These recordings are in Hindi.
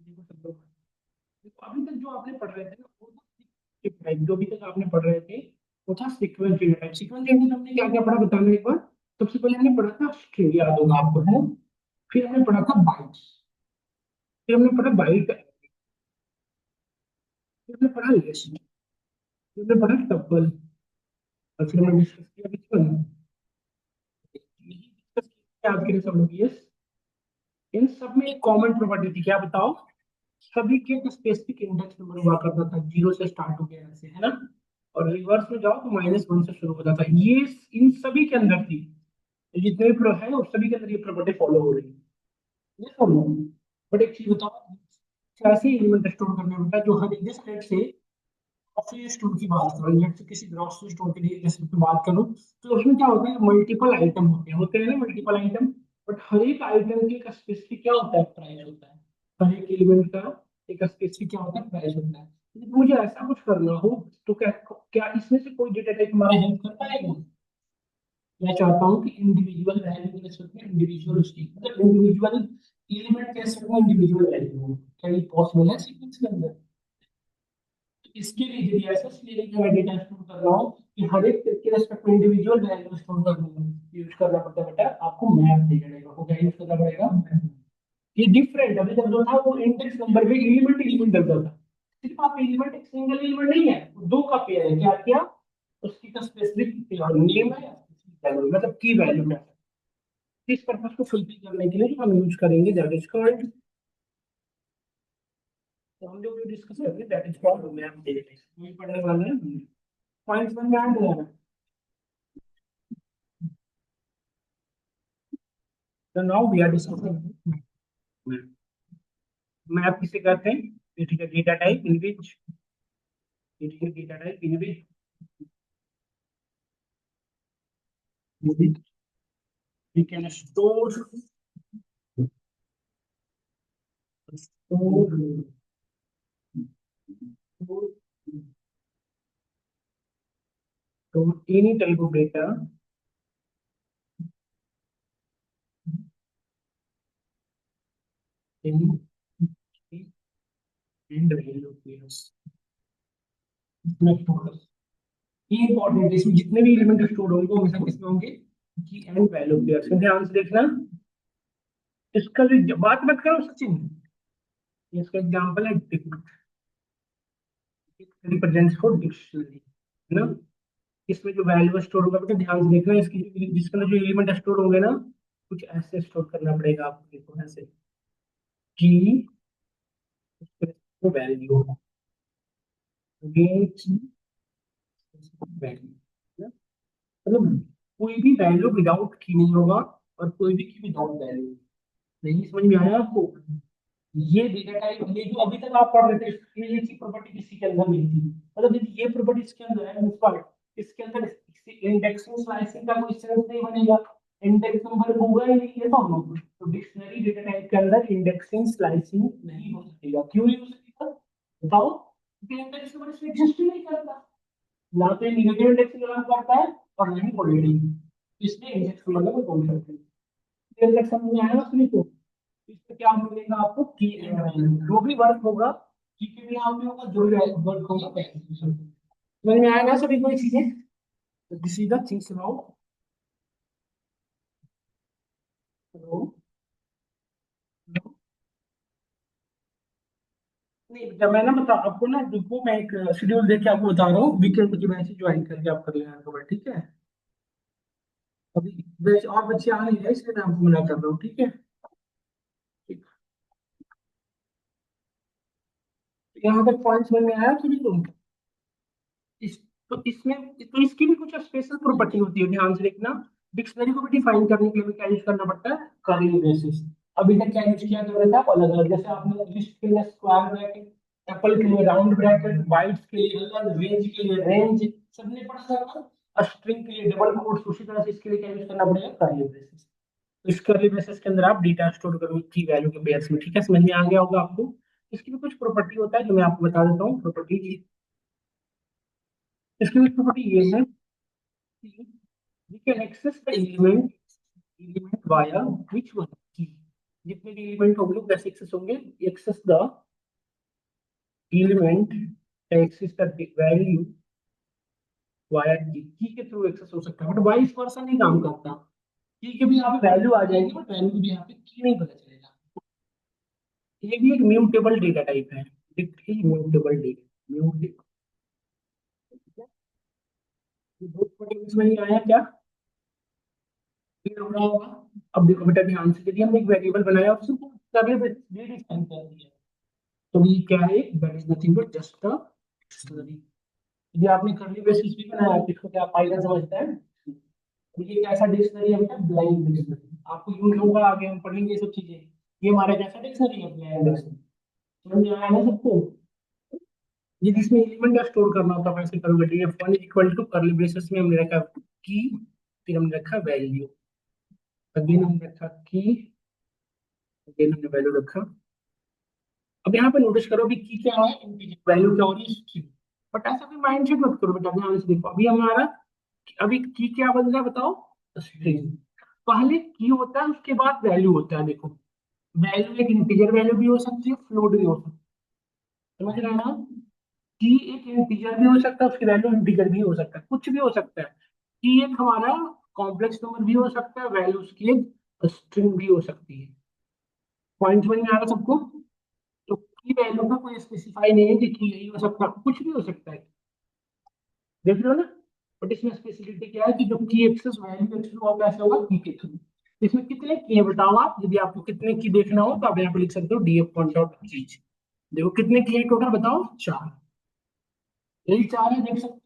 देखो सब लोग, देखो अभी तक जो आपने पढ़ रहे थे ना वो था टाइप, जो अभी तक आपने पढ़ रहे थे वो था sequence data type. Sequence data हमने क्या क्या पढ़ा बताना एक बार। सबसे पहले हमने पढ़ा था स्ट्रिंग, याद होगा आपको है ना। फिर हमने पढ़ा था बाइट्स, फिर हमने पढ़ा बाइट, फिर हमने पढ़ा लिस्ट, फिर हमने पढ़ा टपल, और फिर हमने डिस्कस किया which one? यही डिस्कस किया आपके लिए सब लोग। यस, इन सब में एक कॉमन प्रॉपर्टी थी, क्या बताओ। सभी के एक स्पेसिफिक इंडेक्स नंबर हुआ करता था, जीरो से स्टार्ट हो गया ऐसे है ना। और रिवर्स में जाओ तो -1 से शुरू होता था। ये इन सभी के अंदर थी, जितने भी प्रो है उस सभी के अंदर ये प्रॉपर्टी फॉलो हो रही है। ये सब। बट एक चीज बताओ, कैसे एलिमेंट स्टोर करना होता है जो हर एक सेट से ग्रोसरी स्टोर की बात करो, लेट्स से किसी ग्रोसरी स्टोर के लिए जैसे की बात करूं, तो उसमें क्या होता है मल्टीपल आइटम होते हैं ना मल्टीपल आइटम। बट हर एक आइटम की एक स्पेसिफिक क्या होता है प्राइस होता है। हर एक एलिमेंट का एक स्पेसिफिक क्या होता है प्राइस होता है। यदि मुझे ऐसा कुछ करना हो तो क्या क्या इसमें से कोई डेटा टाइप हमारा हेल्प कर पाएगा। मैं चाहता हूँ कि इंडिविजुअल वैल्यू के रिस्पेक्ट में इंडिविजुअल उसकी मतलब इंडिविजुअल एलिमेंट के रिस्पेक्ट में इंडिविजुअल वैल्यू हो, क्या ये पॉसिबल है सीक्वेंस के अंदर। तो इसके लिए यदि ऐसा सिनेरियो में मैं डेटा स्टोर कर रहा हूँ कि हर एक के रिस्पेक्ट में इंडिविजुअल वैल्यू स्टोर करना यूज करना पड़ता है बेटा आपको मैप दे देगा, आपको क्या यूज करना पड़ेगा। ये डिफरेंट, अभी तक जो था वो इंडेक्स नंबर पे एलिमेंट एलिमेंट डलता था। सिर्फ आप एलिमेंट एक सिंगल एलिमेंट नहीं है, वो दो का पेयर है, क्या किया उसकी का स्पेसिफिक नेम है वैल्यू मतलब की वैल्यू है। इस पर्पज को फुलफिल करने के लिए जो हम यूज करेंगे दैट इज कॉल्ड, तो हम लोग जो डिस्कस करेंगे that is called map data. ये पढ़ने वाले हैं पॉइंट्स में ऐड हो रहा है। So now we are discussing map. Map किसे कहते हैं, it is a data type in which, it is a data type in which we can store store store any type of data in and value pairs इसमें store। ये इंपॉर्टेंट है, इसमें जितने भी एलिमेंट स्टोर होंगे वो हमेशा किसमें होंगे की एंड वैल्यू पेयर्स में। ध्यान से देखना, इसका जो बात मत करो सचिन, इसका एग्जांपल है डिक्ट, रिप्रेजेंट्स फॉर डिक्शनरी है ना। इसमें जो वैल्यू स्टोर होगा बेटा ध्यान से देखना, इसकी जिसके अंदर जो एलिमेंट स्टोर होंगे ना कुछ ऐसे स्टोर करना पड़ेगा आपको, देखो ऐसे की वैल्यू वैल्यू मतलब कोई भी वैल्यू विदाउट की नहीं होगा और कोई भी की विदाउट वैल्यू। नहीं समझ में आया आपको। ये डेटा टाइप ये जो अभी तक आप पढ़ रहे थे ये चीज प्रॉपर्टी किसी के अंदर नहीं थी, मतलब यदि ये प्रॉपर्टी इसके अंदर है पार्ट, इसके अंदर इंडेक्सिंग स्लाइसिंग का कोई सेंस नहीं बनेगा, इंडेक्स नंबर होगा ही नहीं ये तो हम लोग तो डिक्शनरी डेटा टाइप के अंदर इंडेक्सिंग स्लाइसिंग नहीं हो सकेगा। क्यों नहीं हो सकेगा बताओ, क्योंकि इंडेक्स नंबर इसमें एग्जिस्ट ही नहीं करता, ना तो नेगेटिव इंडेक्स बिलोंग करता है और ना ही पॉजिटिव, इसलिए इंडेक्स नंबर को बोल सकते हैं। इंडेक्स समझ में आया ना सभी को। इससे क्या मिलेगा आपको की एंड वैल्यू, जो भी वर्क होगा की के भी यहाँ पे होगा, जो भी वर्क होगा समझ में आया ना सभी को ये चीजें। This is the things about. नहीं जब मैं ना बता आपको ना देखो मैं एक शेड्यूल देख के आपको बता रहा हूँ, वीकेंड की बैच ज्वाइन करके आप कर लेना कवर, ठीक है। अभी बैच और बच्चे आ नहीं रहे इसलिए मैं आपको मना कर रहा हूँ, ठीक है। ठीक। यहाँ तक पॉइंट समझ में आया सभी को। इस तो इसमें तो इसकी भी कुछ स्पेशल प्रॉपर्टी होती है, ध्यान से देखना। डिक्शनरी को भी डिफाइन करने के लिए हमें क्या यूज करना पड़ता है कर्ली ब्रेसेस। अभी तक क्या यूज किया जा रहा था अलग अलग, जैसे आपने लिस्ट के लिए स्क्वायर ब्रैकेट, एप्पल के लिए राउंड ब्रैकेट, बाइट्स के लिए अलग, रेंज के लिए रेंज, सबने पढ़ा था। और स्ट्रिंग के लिए डबल कोट्स, उसी तरह से इसके लिए क्या यूज करना पड़ेगा कर्ली ब्रेसेस। तो इस कर्ली ब्रेसेस के अंदर आप डेटा स्टोर करो की वैल्यू के पेयर्स में, ठीक है समझ में आ गया होगा आपको। इसकी भी कुछ प्रॉपर्टी होता है जो मैं आपको बता देता हूँ प्रॉपर्टी। इसकी भी प्रॉपर्टी ये है we can access the element via which one key, जितने भी एलिमेंट होंगे कैसे एक्सेस होंगे, access the element, access the value via key के थ्रू एक्सेस हो सकता है, बट वाइस वर्सा नहीं काम करता। की के भी यहाँ पे वैल्यू आ जाएगी बट वैल्यू की भी यहाँ पे की नहीं पता चलेगा। ये भी एक म्यूटेबल डेटा टाइप है, म्यूटेबल डेटा, म्यूटेबल। दो पॉइंट्स में ही आया क्या, क्लियर हो रहा होगा। अब देखो बेटा ध्यान से, यदि हमने एक वेरिएबल बनाया और उसको करली ब्रेसेस में डिफाइन कर दिया, तो ये क्या है, that is nothing but just a dictionary. यदि आपने करली ब्रेसेस भी बनाया तो इसको क्या पाइथन समझता है, तो ये कैसा डिक्शनरी है बेटा, ब्लाइंड डिक्शनरी। आपको यूज होगा, आगे हम पढ़ेंगे ये सब चीजें। ये हमारा कैसा डिक्शनरी है, ब्लाइंड डिक्शनरी। समझ में आया ना सबको। ये जिसमें एलिमेंट स्टोर करना होता है वैसे करोगे, तो ये one equal to curly braces में हमने रखा की, फिर हमने रखा वैल्यू, अगेन हमने रखा की, अगेन हमने वैल्यू रखा। अब यहाँ पे नोटिस करो अभी की क्या है, इंटीजर, वैल्यू क्या हो रही है, स्ट्रिंग। बट ऐसा भी माइंडसेट मत करो बेटा, ध्यान से देखो अभी हमारा, अभी की क्या बन रहा है बताओ, स्ट्रिंग। पहले की होता है उसके बाद वैल्यू होता है, देखो वैल्यू एक इंटीजर वैल्यू भी हो सकती है, फ्लोट भी हो सकती है, समझ रहे हैं ना। की एक इंटीजर भी हो सकता है, उसकी वैल्यू इंटीजर भी हो सकता है, कुछ भी हो सकता है। की एक हमारा कॉम्प्लेक्स नंबर भी हो सकता है, वैल्यू उसकी एक स्ट्रिंग भी हो सकती है। पॉइंट समझ में आ रहा सबको। तो की वैल्यू का कोई स्पेसिफाई नहीं है कि की यही हो सकता है, कुछ भी हो सकता है, देख लो ना। बट इसमें स्पेसिफिसिटी क्या है कि जो की एक्सेस वैल्यू एक्सेस वो कैसे होगा, की के थ्रू। इसमें कितने की है बताओ आप, यदि आपको कितने की देखना हो तो आप यहाँ पे लिख सकते हो डीएफ पॉइंट आउट चीज। देखो कितने की है टोटल बताओ, चार। यही चार है, देख सकते हो।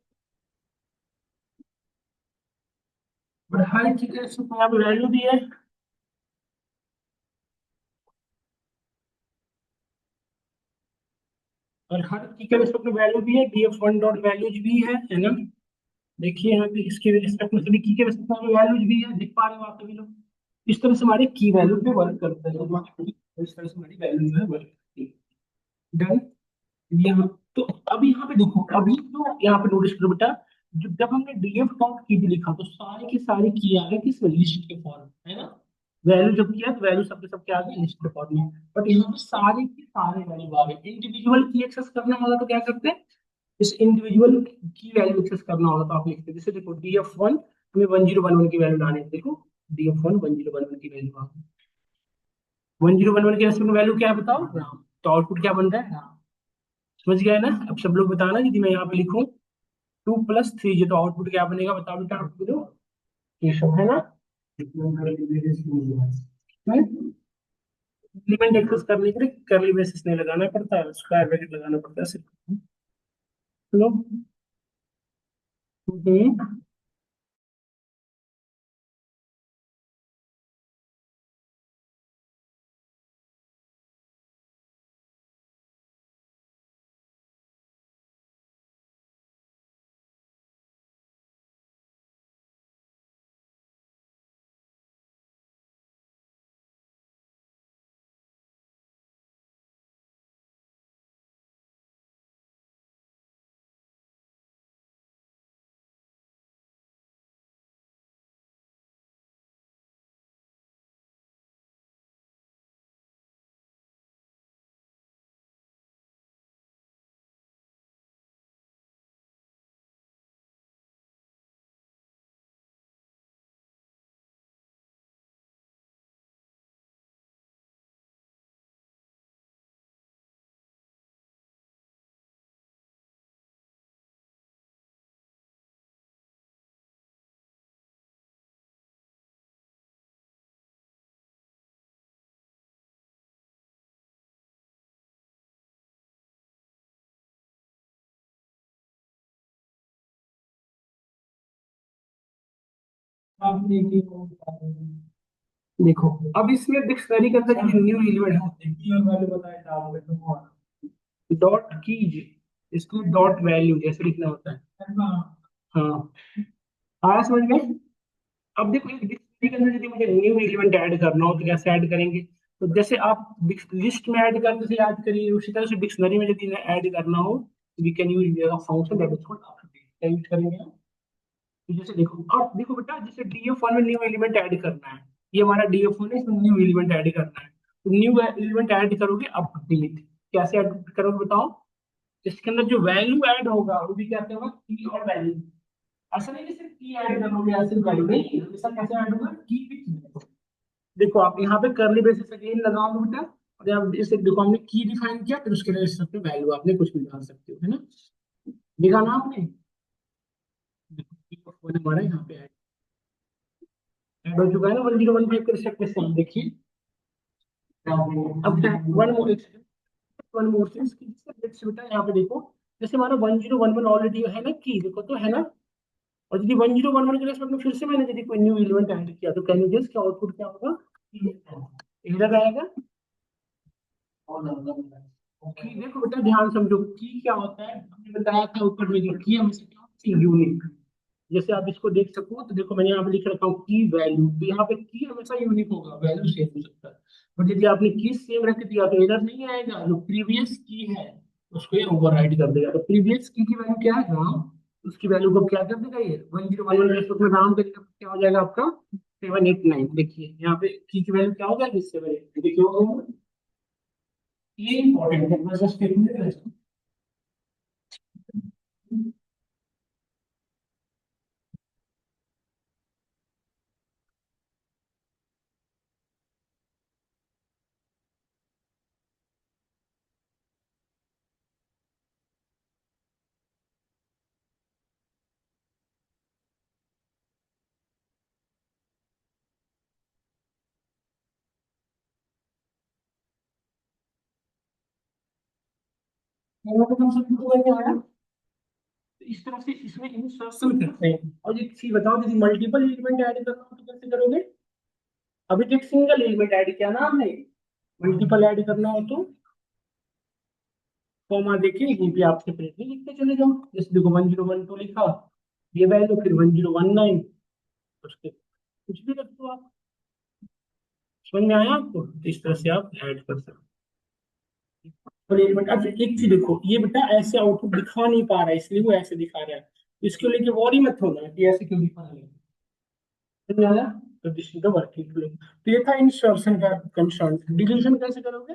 बट हर की के एक्सेस में यहाँ पे वैल्यू भी है, और हर की के रिस्पेक्ट में वैल्यू भी है, डीएफ वन डॉट वैल्यूज भी है ना। देखिए यहाँ पे इसके रिस्पेक्ट में सभी की के रिस्पेक्ट में वैल्यूज भी है, देख पा रहे हो आप सभी लोग। इस तरह से हमारे की वैल्यू पे वर्क करते हैं, इस तरह से हमारी वैल्यू जो है वर्क करती है। डन। यहाँ तो अब यहाँ पे देखो, अभी तो यहाँ पे नोटिस करो बेटा, जब हमने डीएफ काउंट की भी लिखा तो सारे की सारी की आ गए किस लिस्ट के फॉर्म में, है ना। वैल्यू जब किया तो वैल्यू सबके सबके आ गए लिस्ट के फॉर्म में। बट यहाँ पे सारे की सारे वैल्यू आ गए, इंडिविजुअल की एक्सेस करना होगा तो क्या करते हैं, इस इंडिविजुअल की वैल्यू एक्सेस करना होगा तो आप लिखते हैं, जैसे देखो डीएफ वन हमें 1011 की वैल्यू लानी है, देखो डीएफ वन 1011 की वैल्यू आ गई। 1011 की रेस्पेक्ट में वैल्यू क्या है बताओ, राम। तो आउटपुट क्या बन रहा है, राम। समझ गए ना। अब सब लोग बताना, यदि मैं यहाँ पे लिखूं 2 + 3 तो आउटपुट क्या बनेगा बताओ बेटा, आउटपुट केशव है ना। एलिमेंट एक्सेस करने के लिए कर्ली ब्रेसेस नहीं लगाना पड़ता है, स्क्वायर ब्रैकेट लगाना पड़ता है सिर्फ। चलो। हम्म। देखो अब इसमें डिक्शनरी के अंदर ये न्यू एलिमेंट होते हैं, डॉट कीज, इसको डॉट वैल्यू जैसे लिखना होता है। हाँ, आया समझ में। अब देखो एक डिक्शनरी के अंदर यदि मुझे न्यू एलिमेंट ऐड करना हो तो कैसे ऐड करेंगे, तो जैसे आप लिस्ट में ऐड करते थे याद करिए, उसी तरह से डिक्शनरी में यदि ऐड करना हो we can use function that is called update, क्या यूज करेंगे हम। तो जैसे देखो अब देखो बेटा, जैसे डीएफ वन में न्यू एलिमेंट ऐड करना है, ये हमारा डीएफ वन है, इसमें न्यू एलिमेंट ऐड करना है। न्यू एलिमेंट ऐड करोगे अपडेट, कैसे ऐड करोगे बताओ। इसके अंदर जो वैल्यू ऐड होगा वो भी क्या होगा, की और वैल्यू। ऐसा नहीं कि सिर्फ की ऐड करोगे या सिर्फ वैल्यू, नहीं, हमेशा कैसे ऐड होगा, की विथ वैल्यू। देखो आप यहाँ पे करली ब्रेसेस अगेन लगाओगे बेटा, और यहाँ इसे देखो हमने की डिफाइन किया, फिर उसके लिए सबसे वैल्यू आपने कुछ भी डाल सकते हो, है ना। देखा ना आपने, देखो की हमारा यहाँ पे ऐड हो चुका है ना 1015 के रिस्पेक्ट में सेम, देखिए। अब one more, one more things की लेट्स बेटा यहाँ पे देखो, जैसे हमारा 1011 ऑलरेडी है ना, की देखो तो है ना। और यदि 1011 के रेस्पेक्ट में फिर से मैंने यदि कोई न्यू एलिमेंट ऐड किया तो कैन यू गेस क्या आउटपुट क्या होगा, इधर आएगा। ओके देखो बेटा ध्यान समझो, की क्या होता है, हमने बताया था ऊपर में जो की हमेशा क्या होती है, यूनिक। जैसे आप इसको देख सको तो देखो मैंने यहाँ पे लिख रखा हूँ की वैल्यू, तो यहाँ पे की हमेशा यूनिक होगा, वैल्यू सेम हो सकता है। और यदि आपने की सेम रख दिया तो एरर नहीं आएगा, जो प्रीवियस की है उसको ये ओवरराइड कर देगा। तो प्रीवियस की वैल्यू क्या है राम, उसकी वैल्यू को क्या कर देगा ये 1011 में राम करेगा, तो क्या हो जाएगा आपका 789। देखिए यहाँ पे की वैल्यू क्या हो जाएगी 789, देखिए ये इंपॉर्टेंट है, बस स्टेटमेंट। यहाँ पे हम सब को आया, तो इस तरह से इसमें इंसर्शन करते हैं। और एक चीज बताओ, यदि मल्टीपल एलिमेंट ऐड करना हो तो कैसे करोगे। अभी तो एक सिंगल एलिमेंट ऐड किया ना हमने, मल्टीपल ऐड करना हो तो कॉमा देखिए यहीं पे आप सेपरेटली लिखते चले जाओ। जैसे देखो 1012 लिखा, ये वैल्यू, फिर 1019, उसके कुछ भी रख दो आप। समझ में आया आपको, तो इस तरह से आप ऐड कर सकते हो एलिमेंट। अब एक चीज देखो, ये बेटा ऐसे आउटपुट दिखा नहीं पा रहा है, इसलिए वो ऐसे दिखा रहा है। इसके लेके वॉरी मत होना कि ऐसे क्यों दिखा रहा है, समझ आया। तो this is the working flow. तो ये था इंसर्शन का कंसर्न। डिलीशन कैसे करोगे,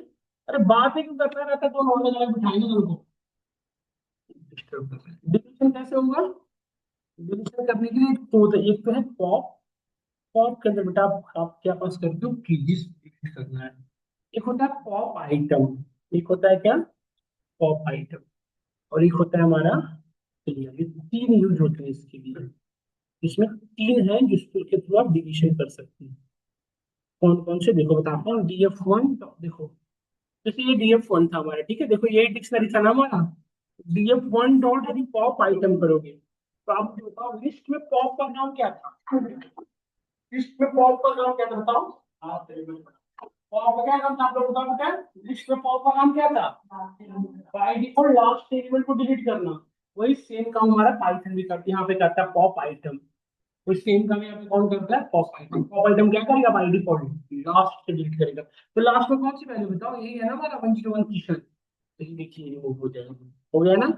अरे बात ही क्यों करता रहता है, तो अलग अलग बिठाएंगे उनको, डिस्टर्ब कर रहे हैं। डिलीशन कैसे होगा, डिलीशन करने के लिए तो एक तो है पॉप। पॉप के अंदर बेटा आप क्या पास करते हो, कीज डिलीट करना है। एक होता है पॉप आइटम, एक होता है क्या, पॉप आइटम, और एक होता है हमारा क्लियर। ये तीन यूज होते हैं इसके लिए। इसमें तीन है जिसके थ्रू आप डिलीशन कर सकते हैं। कौन कौन से देखो बताता हूँ, DF1 देखो, जैसे ये DF1 था हमारा, ठीक है, देखो ये डिक्शनरी था ना हमारा। DF1 डॉट यदि पॉप आइटम करोगे तो आप मुझे बताओ लिस्ट में पॉप का नाम क्या था, लिस्ट में पॉप का नाम क्या था बताओ। पॉप का क्या नाम था आप लोग बताओ बेटा, लिस्ट में पॉप का नाम क्या था, बाय डिफॉल्ट लास्ट एलिमेंट को डिलीट करना। वही सेम काम हमारा पाइथन भी करता है, यहाँ पे करता है पॉप आइटम। तो सेम काम यहाँ पे कौन करता है, पॉप आइटम। पॉप आइटम क्या करेगा बाय डिफॉल्ट लास्ट से डिलीट करेगा। तो लास्ट में कौन सी वैल्यू बताओ, यही है ना हमारा 101 की। तो ये देखिए रिमूव हो जाएगा, हो गया ना।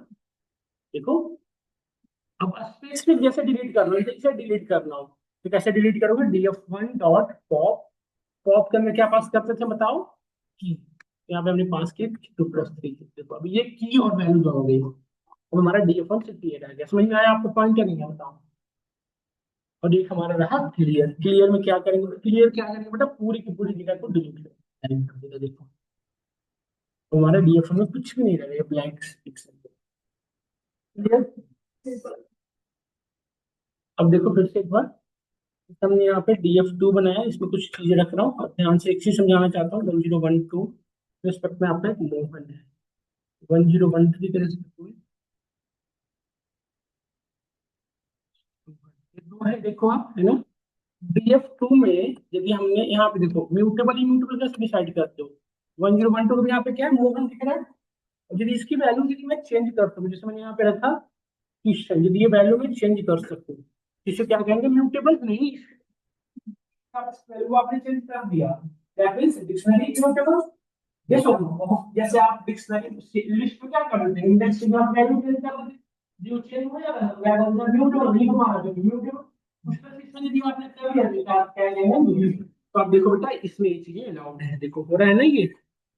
देखो अब स्पेस में जैसे डिलीट करना है, जैसे डिलीट करना हो तो कैसे डिलीट करोगे, DF1 डॉट पॉप। पॉप के अंदर क्या पास करते थे बताओ, की। यहाँ पे हमने पास किया 2+3। देखो अभी ये की और वैल्यू दोनों गई, अब हमारा DF1 से क्लियर आ गया। समझ में आया आपको पॉइंट, क्या नहीं है बताओ। और एक हमारा रहा क्लियर। क्लियर में क्या करेंगे, क्लियर क्या करेंगे बेटा, पूरी की पूरी जगह को डिलीट कर देगा। देखो तो हमारा DF1 में कुछ भी नहीं रहेगा, ब्लैंक पिक्सल। क्लियर। अब देखो फिर से एक बार, हमने यहाँ पे DF2 बनाया, इसमें कुछ चीजें रख रहा हूँ, और ध्यान से एक चीज समझाना चाहता हूँ। 1012 रिस्पेक्ट में आपका एक मोहन है, 1013 के रिस्पेक्ट में ये दो है, देखो आप, है ना। DF2 में यदि हमने यहाँ पे देखो म्यूटेबल इम्यूटेबल कैसे डिसाइड करते हो, 1012 में यहाँ पे क्या है, मोहन दिख रहा है। और यदि इसकी वैल्यू यदि मैं चेंज करता हूँ, जैसे मैंने यहाँ पे रखा क्वेश्चन, यदि ये वैल्यू में चेंज कर सकते हो, इसे क्या कहेंगे, म्यूटेबल नहीं। वैल्यू आपने चेंज कर दिया, दैट मींस डिक्शनरी इम्यूटेबल। ये सुनो, जैसे आप डिक्शनरी लिस्ट में क्या करते हैं, इंडेक्स में आप वैल्यू चेंज कर देते हैं, जो चेंज हो जाएगा तो क्या होगा, म्यूटेबल नहीं हमारा, जो म्यूटेबल। उसका सिस्टम यदि आपने कर दिया तो आप कह देंगे म्यूटेबल। तो आप देखो बेटा इसमें ये चीजें अलाउड है, देखो हो रहा है ना ये,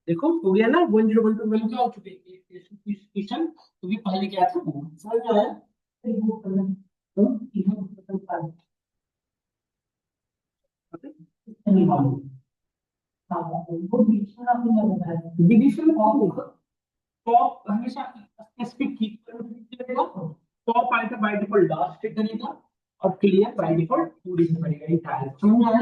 देखो हो गया ना, 1012 वैल्यू क्या हो चुके हैं क्वेश्चन, तो ये पहले क्या था समझ में आया। डिविजन टॉप हमेशा स्पेसिफिक की करेगा, top item by default last पे करेगा, और क्लियर बाय डिफॉल्ट पूरी से करेगा इंटायर, समझ में आया।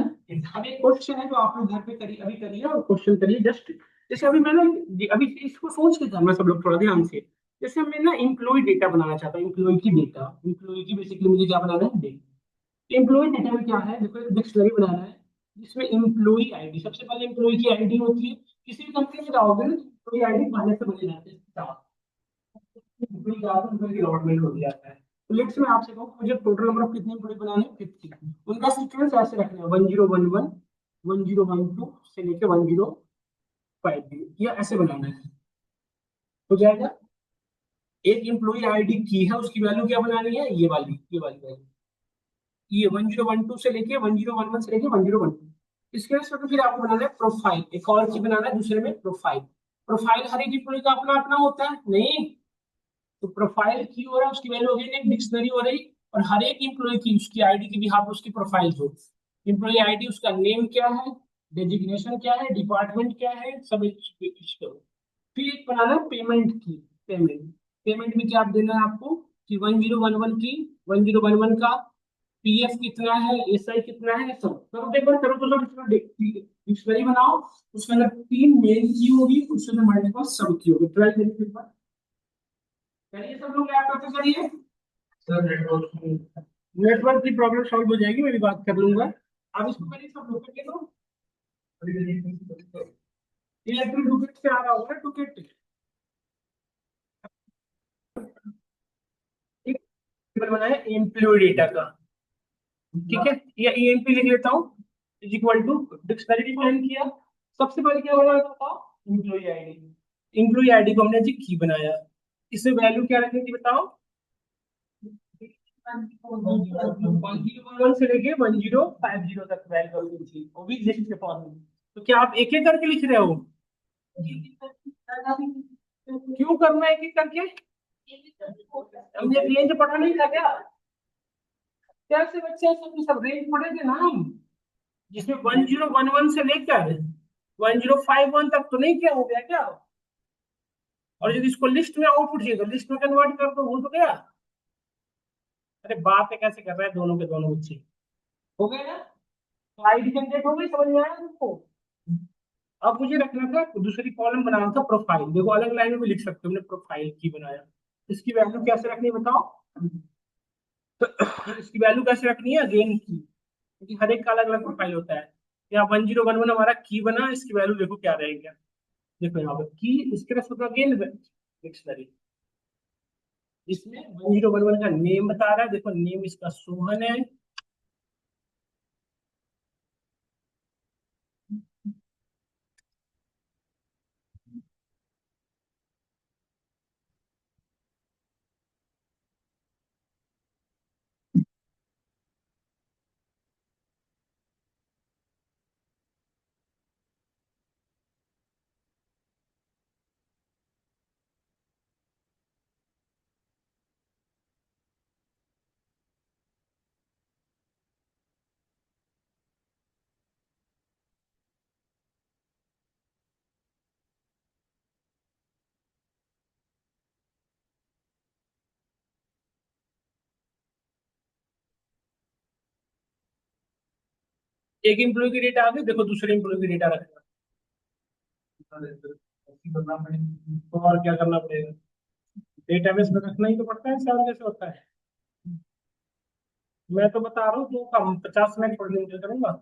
अब एक क्वेश्चन है जो आप लोग घर पे करिए, अभी करिए और क्वेश्चन करिए जस्ट, जैसे अभी मैंने अभी इसको सोच के करना सब लोग थोड़ा ध्यान से। जैसे मैं ना इम्प्लॉय डेटा बनाना चाहता हूँ, इम्प्लॉय की डेटा, इम्प्लॉय की बेसिकली मुझे क्या बनाना है डेटा। एम्प्लॉय डेटा में क्या है, देखो एक डिक्शनरी बनाना है जिसमें एम्प्लॉय आईडी, सबसे पहले एम्प्लॉय की आईडी होती है, किसी भी कंपनी में जाओगे ना एम्प्लॉय आईडी पहले से बने जाते हैं, एम्प्लॉय जाता है उनका अलॉटमेंट हो जाता है। तो लेट्स मैं आपसे कहूँ मुझे टोटल नंबर ऑफ कितने एम्प्लॉय बनाने हैं 50, उनका सीक्वेंस ऐसे रखना है 1011 1012 से लेकर 1050, या ऐसे बनाना है, हो जाएगा। एक एम्प्लॉय आईडी की है उसकी वैल्यू क्या बनानी है, ये वाली वैल्यू, ये 1012 से लेके 1011 से लेके 1012, इसके बाद फिर आपको बनाना है प्रोफाइल, एक और चीज बनाना है दूसरे में प्रोफाइल। प्रोफाइल हर एक एम्प्लॉय का अपना अपना होता है नहीं, तो प्रोफाइल की हो रहा है उसकी वैल्यू होगी एक डिक्शनरी हो रही, और हर एक एम्प्लॉय की उसकी आईडी की भी हाफ उसकी प्रोफाइल हो, एम्प्लॉय आईडी उसका नेम क्या है, डेजिग्नेशन क्या है, डिपार्टमेंट क्या है, सब करो। फिर एक बनाना है पेमेंट की, पेमेंट, पेमेंट में क्या आप देना है आपको कि 1011 की 1011 का पीएफ कितना है, एसआई कितना है, सब करो, एक बार करो तो सब डिक्शनरी बनाओ, उसके अंदर तीन मेन की होगी, उसके अंदर मल्टीपल सब की होगी, 12 मिनट के बाद करिए सब लोग लैपटॉप पे करिए। सर नेटवर्क की प्रॉब्लम सॉल्व हो जाएगी, मेरी बात कर लूंगा, आप इसको करिए सब लोग करके दो। इलेक्ट्रिक डुकेट से आ रहा होगा डुकेट, ठीक है, बनाया एम्प्लॉय डेटा का, ठीक है, या ईएमपी लिख लेता हूँ, is equal to dictionary define किया, सबसे पहले क्या बनाया था एम्प्लॉय आईडी, एम्प्लॉय आईडी को हमने जी की बनाया, इसमें वैल्यू क्या रखेंगे बताओ, 1011 से लेके 1050 तक वैल्यू होगी, वो भी लिस्ट के फॉर्म में। तो क्या आप एक एक करके लिख रहे हो, क्यों करना है एक एक करके, हमने रेंज पढ़ा नहीं था क्या, कैसे बच्चे सब रेंज पढ़े थे ना हम, जिसमें 1011 से लेकर 1051 तक तो नहीं किया, हो गया क्या, और यदि इसको लिस्ट में आउटपुट चाहिए तो लिस्ट में कन्वर्ट कर दो, हो तो गया। अरे बात है कैसे कर रहे हैं दोनों के दोनों बच्चे, हो गए ना, तो आईडी जनरेट हो गई, समझ में आया तुमको। अब मुझे रखना था दूसरी कॉलम बनाना था प्रोफाइल, देखो अलग लाइन में लिख सकते हो, हमने प्रोफाइल की बनाया, इसकी वैल्यू कैसे रखनी है बताओ, तो इसकी वैल्यू कैसे रखनी है अगेन की, क्योंकि हर एक का अलग अलग प्रोफाइल होता है। यहाँ 1011 हमारा की बना, इसकी वैल्यू देखो क्या रहेगा, देखो यहाँ पे की, इसके रख अगेन डिक्शनरी, इसमें 1011 का नेम बता रहा है, देखो नेम इसका सोहन है, एक एम्प्लॉय की डेटा आ गई, देखो दूसरे एम्प्लॉय की डेटा रखना, तो और क्या करना पड़ेगा, डेटाबेस में रखना ही तो पड़ता है, सारा कैसे होता है, मैं तो बता रहा हूँ तो कम 50 मिनट पढ़ने में करूंगा।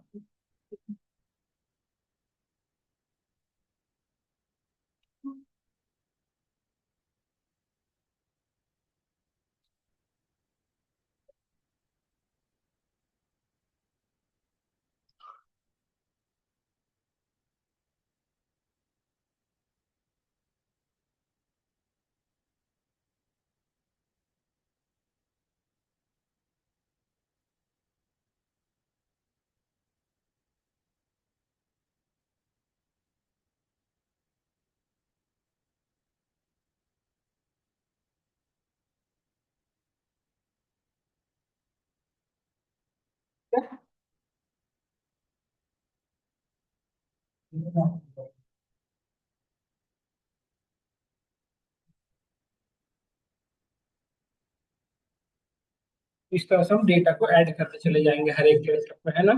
इस तरह से हम डेटा को ऐड करते चले जाएंगे हर एक डेटा स्टेप में, है ना।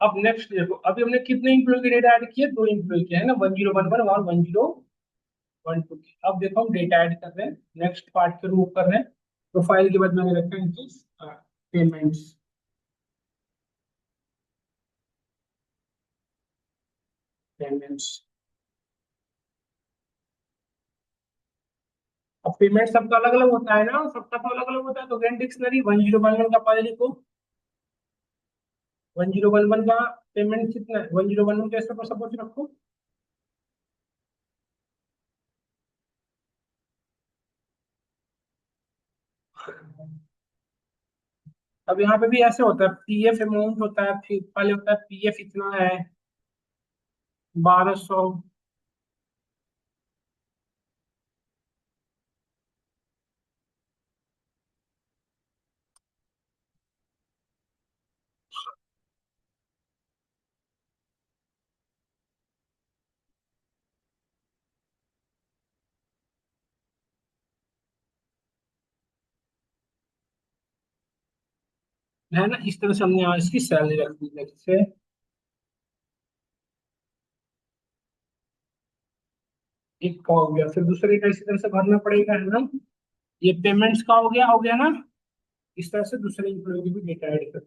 अब नेक्स्ट देखो, अभी हमने कितने इंप्लॉय के डेटा ऐड किए, 2 इंप्लॉय के, है ना, 1011 और 1012 के। अब देखो हम डेटा ऐड कर रहे हैं, नेक्स्ट पार्ट के रूप कर रहे हैं। प्रोफाइल के बाद मैंने रखा है पेमेंट्स। पेमेंट्स, अब पेमेंट सबका अलग अलग होता है ना, सबका तो अलग अलग होता है, तो वेन डिक्शनरी 1011 का पहले लिखो। 1011 का पेमेंट कितना है, 1011 कैसे सपोज रखो। अब यहाँ पे भी ऐसे होता है, पीएफ अमाउंट होता है, फिर पहले होता है पीएफ इतना है 1200। है ना, इस तरह से हमने यहाँ इसकी सैलरी रख दी है, जैसे एक का हो गया, फिर दूसरे का इसी तरह से भरना पड़ेगा, है ना। ये पेमेंट्स का हो गया ना। इस तरह से दूसरे इंप्लॉय की भी डेटा ऐड कर।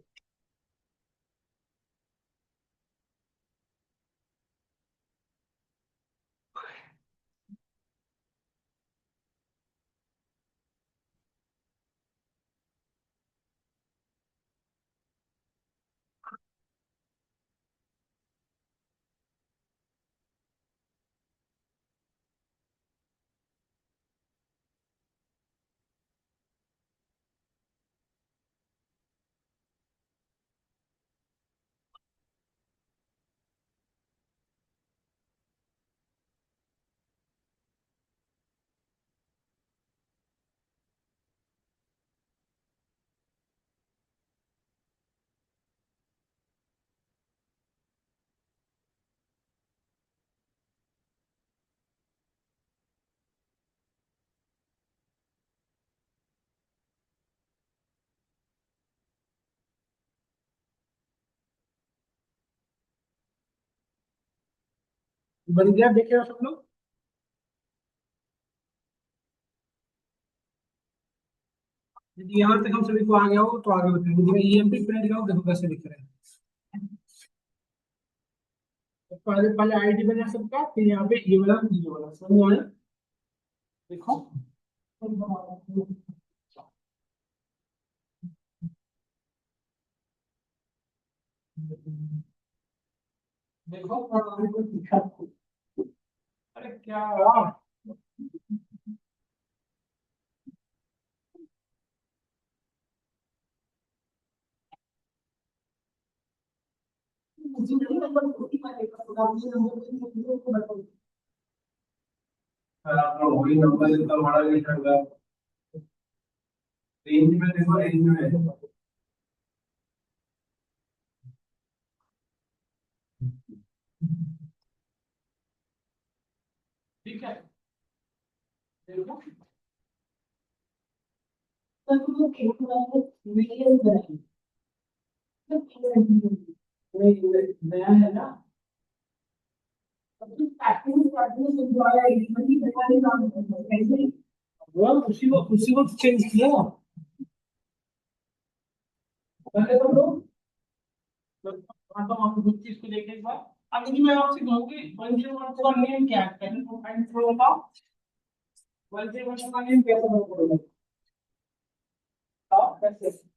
बन गया, देखे हो सब लोग। यदि यहाँ तक हम सभी को आ गया हो तो आगे बताएंगे। ईएमपी प्रिंट का देखो कैसे लिख रहे हैं। तो पहले पहले आईडी बना सबका, फिर यहाँ पे ये वाला समझ में आया। देखो, देखो अरे क्या रहा। आपका वही नंबर इतना बड़ा नहीं होगा। रेंज में देखो, रेंज में। ठीक है, देखो नया है ना। वो उसी वक्त चेंज किया। पहले तो लोग, हाँ, तो हम कुछ चीज को देखें एक बार। अब यदि मैं आपसे कहूँ कि 101 का नेम क्या है, पहले तो फाइंड करो बताओ। 101 का नेम कैसे करोगे, बताओ कैसे।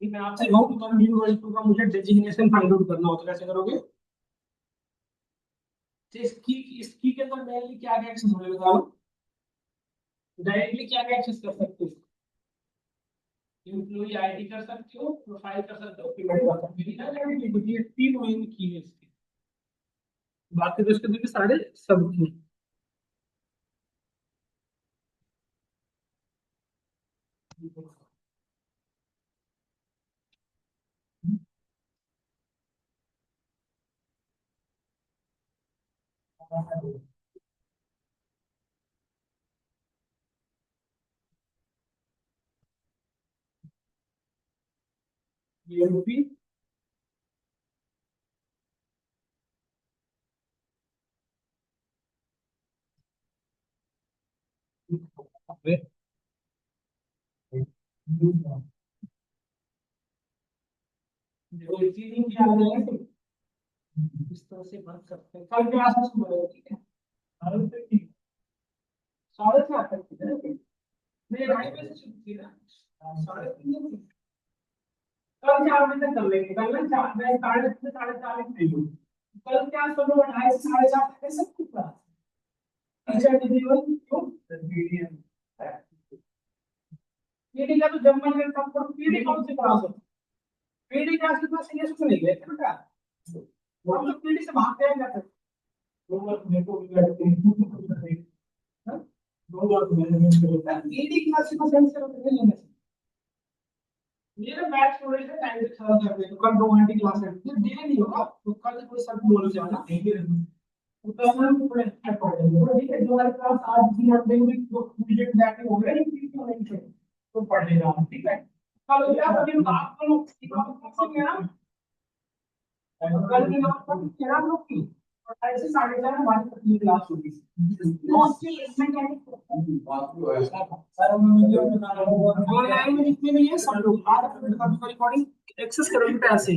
मैं आपसे कहूँ तो U/2 का मुझे डेजिग्नेशन फाइंड आउट करना हो तो कैसे करोगे? तो इसकी के अंदर मेनली क्या क्या एक्सेस होने लगा? डायरेक्टली क्या क्या एक्सेस कर सकते हो? एम्प्लॉई आईडी कर सकते हो, प्रोफाइल कर सकते हो, पेमेंट कर सकते हो। डायरेक्टली ये तीन मेन की है इसके, बाकी तो इसके देखिए सारे सब की। यूपी देखो इसी दिन क्या हो जाएगा, इस तरह से बात करते हैं कल के आसपास में बोलो, ठीक है? साढ़े चार तक की है, मेरे ढाई बजे से छुट्टी है ना, साढ़े तीन बजे कल 4 बजे तक कर लेंगे। कल ना चार, मैं साढ़े चार फ्री हूँ। कल क्या सुनो, 2:30 से 4:30 तक कैसे पूछा? अच्छा डिलीवर क्यों? पीडी का तो जब मन करता हूँ, पीडी कौन से क्लास होता है? पीडी क्लास के पास ये सुन नहीं लेते बेटा, हम लोग पीडी से भागते हैं जाते हैं। दो बार मेरे को भी लगते हैं, हाँ? दो बार मैंने बोला पीडी क्लास के पास सेंस करते नहीं है। मेरा बैच स्टोरेज है, टाइम से खत्म कर दे तो कल 2 घंटे क्लास है, ये डिले नहीं होगा तो कल कोई सब बोल जाना तो कल हम पूरे स्टार्ट कर देंगे। ठीक है, जो हमारे क्लास आज 3 घंटे में जो प्रोजेक्ट बैक हो गए नहीं थे तो पढ़ लेगा, ठीक है? कल क्या करें आप लोग की ना, कल की बात पर क्या लोग की और ऐसे 4:30 हमारी अपनी क्लास होगी। ऑनलाइन में जितने भी है सब लोग आज अपनी रिकॉर्डिंग एक्सेस करोगे पैसे।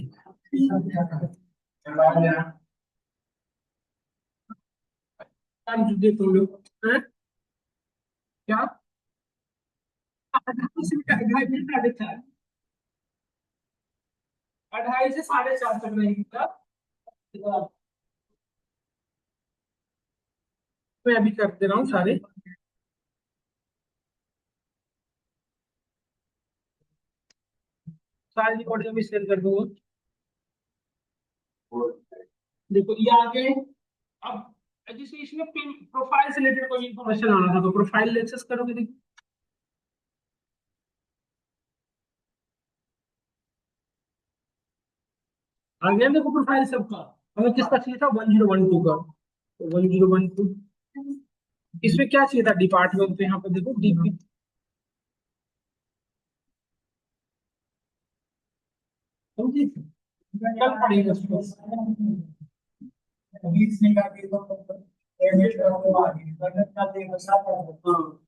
दे तुम लोग हैं? क्या 2:30 से 4:30, 2:30 से 4:30 तक रहेगी क्या? मैं अभी कर दे रहा हूँ सारे, सारी रिकॉर्डिंग भी शेयर कर दूंगा। देखो ये आगे अब जैसे इसमें प्रोफाइल से रिलेटेड कोई इन्फॉर्मेशन आना था तो प्रोफाइल एक्सेस करोगे, देखो आ गया देखो प्रोफाइल सबका। हमें किसका चाहिए था? 1012 का, तो 1012 इसमें क्या चाहिए था? डिपार्टमेंट, तो यहाँ पे देखो डीपी समझी, कल पड़ेगा उसको।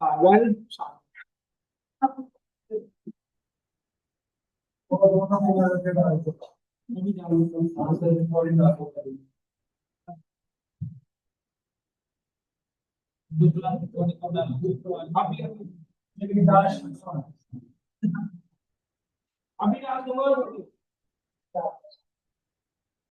हाँ, वन नहीं जानते अभी अभी डाल दूंगा।